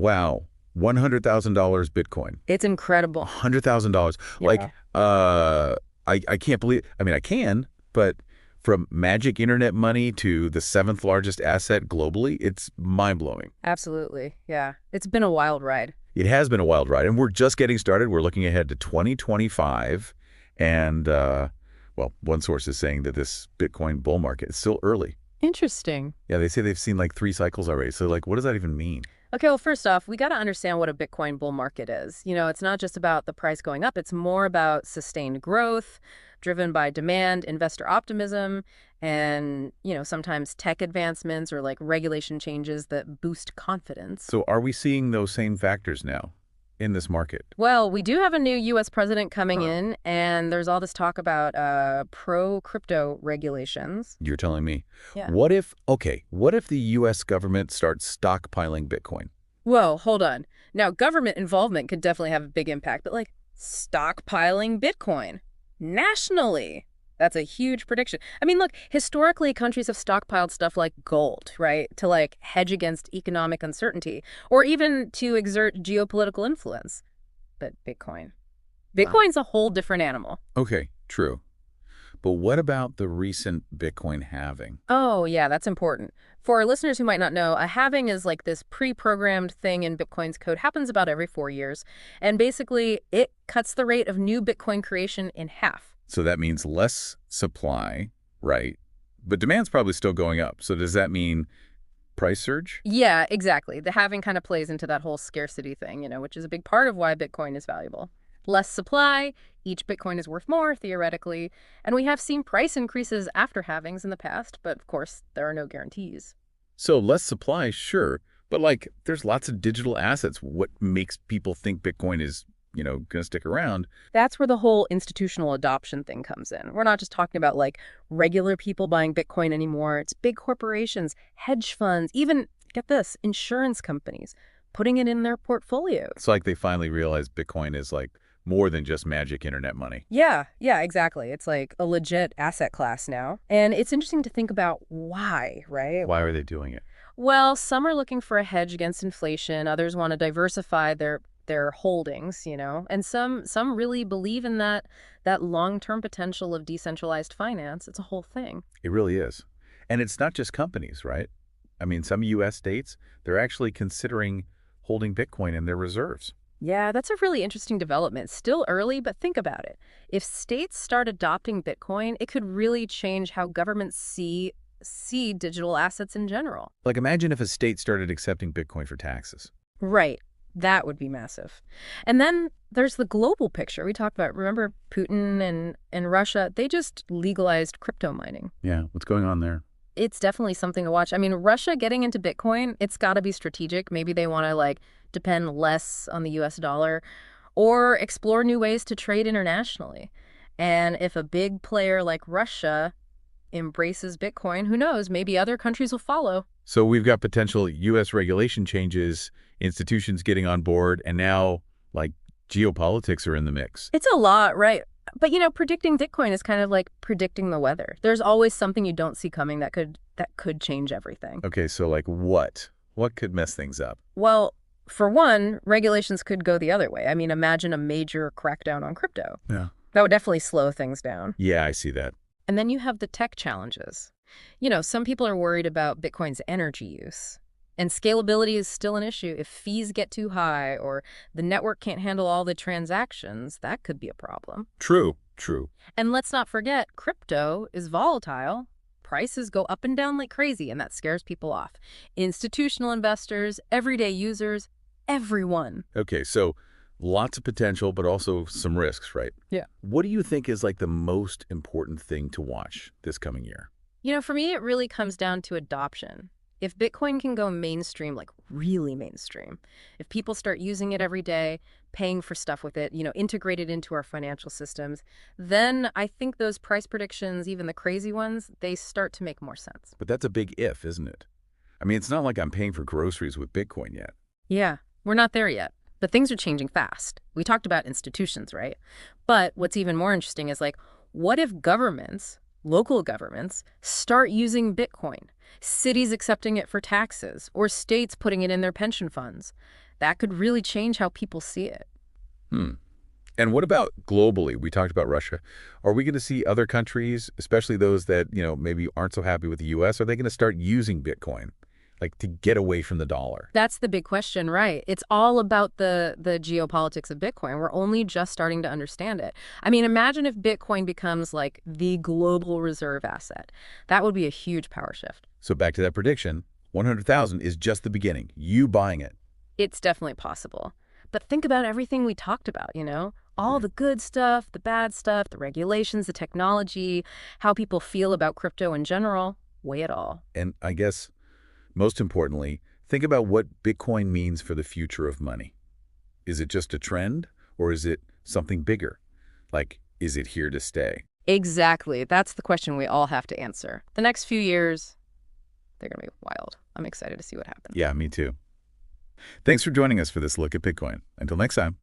Wow. $100,000 Bitcoin. It's incredible. $100,000. Yeah. Like, I can't believe, I mean, I can, but from magic internet money to the seventh largest asset globally, it's mind-blowing. Absolutely. Yeah. It's been a wild ride. It has been a wild ride, and we're just getting started. We're looking ahead to 2025, and, well, one source is saying that this Bitcoin bull market is still early. Interesting. Yeah, they say they've seen like 3 cycles already. So, like, what does that even mean? Okay, well, first off, we got to understand what a Bitcoin bull market is. It's not just about the price going up. It's more about sustained growth driven by demand, investor optimism, and, sometimes tech advancements or like regulation changes that boost confidence. So are we seeing those same factors now in this market? Well, we do have a new U.S. president coming in, and there's all this talk about pro-crypto regulations. You're telling me. Yeah. What if the U.S. government starts stockpiling Bitcoin? Whoa, hold on. Now, government involvement could definitely have a big impact, but like stockpiling Bitcoin nationally, that's a huge prediction. I mean, look, historically, countries have stockpiled stuff like gold, right, to like hedge against economic uncertainty or even to exert geopolitical influence. But Bitcoin's a whole different animal. Okay, true. But what about the recent Bitcoin halving? Oh, yeah, that's important. For our listeners who might not know, a halving is like this pre-programmed thing in Bitcoin's code. Happens about every 4 years. And basically, it cuts the rate of new Bitcoin creation in half. So that means less supply, right? But demand's probably still going up. So does that mean price surge? Yeah, exactly. The halving kind of plays into that whole scarcity thing, which is a big part of why Bitcoin is valuable. Less supply, each Bitcoin is worth more, theoretically, and we have seen price increases after halvings in the past, but of course, there are no guarantees. So less supply, sure, but like there's lots of digital assets. What makes people think Bitcoin is, going to stick around? That's where the whole institutional adoption thing comes in. We're not just talking about like regular people buying Bitcoin anymore. It's big corporations, hedge funds, even, get this, insurance companies putting it in their portfolios. It's like they finally realized Bitcoin is like more than just magic internet money. Yeah, exactly. It's like a legit asset class now. And it's interesting to think about why, right? Why are they doing it? Well, some are looking for a hedge against inflation. Others want to diversify their holdings, and some really believe in that long-term potential of decentralized finance. It's a whole thing. It really is. And it's not just companies, right? I mean, some U.S. states, they're actually considering holding Bitcoin in their reserves. Yeah, that's a really interesting development. Still early, but think about it. If states start adopting Bitcoin, it could really change how governments see digital assets in general. Like, imagine if a state started accepting Bitcoin for taxes. Right. That would be massive. And then there's the global picture we talked about. Remember Putin and Russia? They just legalized crypto mining. Yeah, what's going on there? It's definitely something to watch. I mean, Russia getting into Bitcoin, it's got to be strategic. Maybe they want to like depend less on the US dollar or explore new ways to trade internationally. And if a big player like Russia embraces Bitcoin, who knows, maybe other countries will follow. So we've got potential U.S. regulation changes, institutions getting on board, and now like geopolitics are in the mix. It's a lot, right? But, predicting Bitcoin is kind of like predicting the weather. There's always something you don't see coming that could change everything. Okay, so like what? What could mess things up? Well, for one, regulations could go the other way. I mean, imagine a major crackdown on crypto. Yeah. That would definitely slow things down. Yeah, I see that. And then you have the tech challenges. Some people are worried about Bitcoin's energy use. And scalability is still an issue. If fees get too high or the network can't handle all the transactions, that could be a problem. True. And let's not forget, crypto is volatile. Prices go up and down like crazy, and that scares people off. Institutional investors, everyday users, everyone. Okay, so lots of potential, but also some risks, right? Yeah. What do you think is like the most important thing to watch this coming year? For me, it really comes down to adoption. If Bitcoin can go mainstream, like really mainstream, if people start using it every day, paying for stuff with it, integrate it into our financial systems, then I think those price predictions, even the crazy ones, they start to make more sense. But that's a big if, isn't it? I mean, it's not like I'm paying for groceries with Bitcoin yet. Yeah, we're not there yet. But things are changing fast. We talked about institutions, right? But what's even more interesting is like, what if governments, local governments, start using Bitcoin? Cities accepting it for taxes or states putting it in their pension funds. That could really change how people see it. Hmm. And what about globally? We talked about Russia. Are we going to see other countries, especially those that, maybe aren't so happy with the U.S., are they going to start using Bitcoin, like to get away from the dollar? That's the big question, right? It's all about the geopolitics of Bitcoin. We're only just starting to understand it. I mean, imagine if Bitcoin becomes like the global reserve asset. That would be a huge power shift. So back to that prediction, 100,000 is just the beginning. You buying it. It's definitely possible. But think about everything we talked about, all the good stuff, the bad stuff, the regulations, the technology, how people feel about crypto in general. Weigh it all. And I guess, most importantly, think about what Bitcoin means for the future of money. Is it just a trend, or is it something bigger? Like, is it here to stay? Exactly. That's the question we all have to answer. The next few years, they're going to be wild. I'm excited to see what happens. Yeah, me too. Thanks for joining us for this look at Bitcoin. Until next time.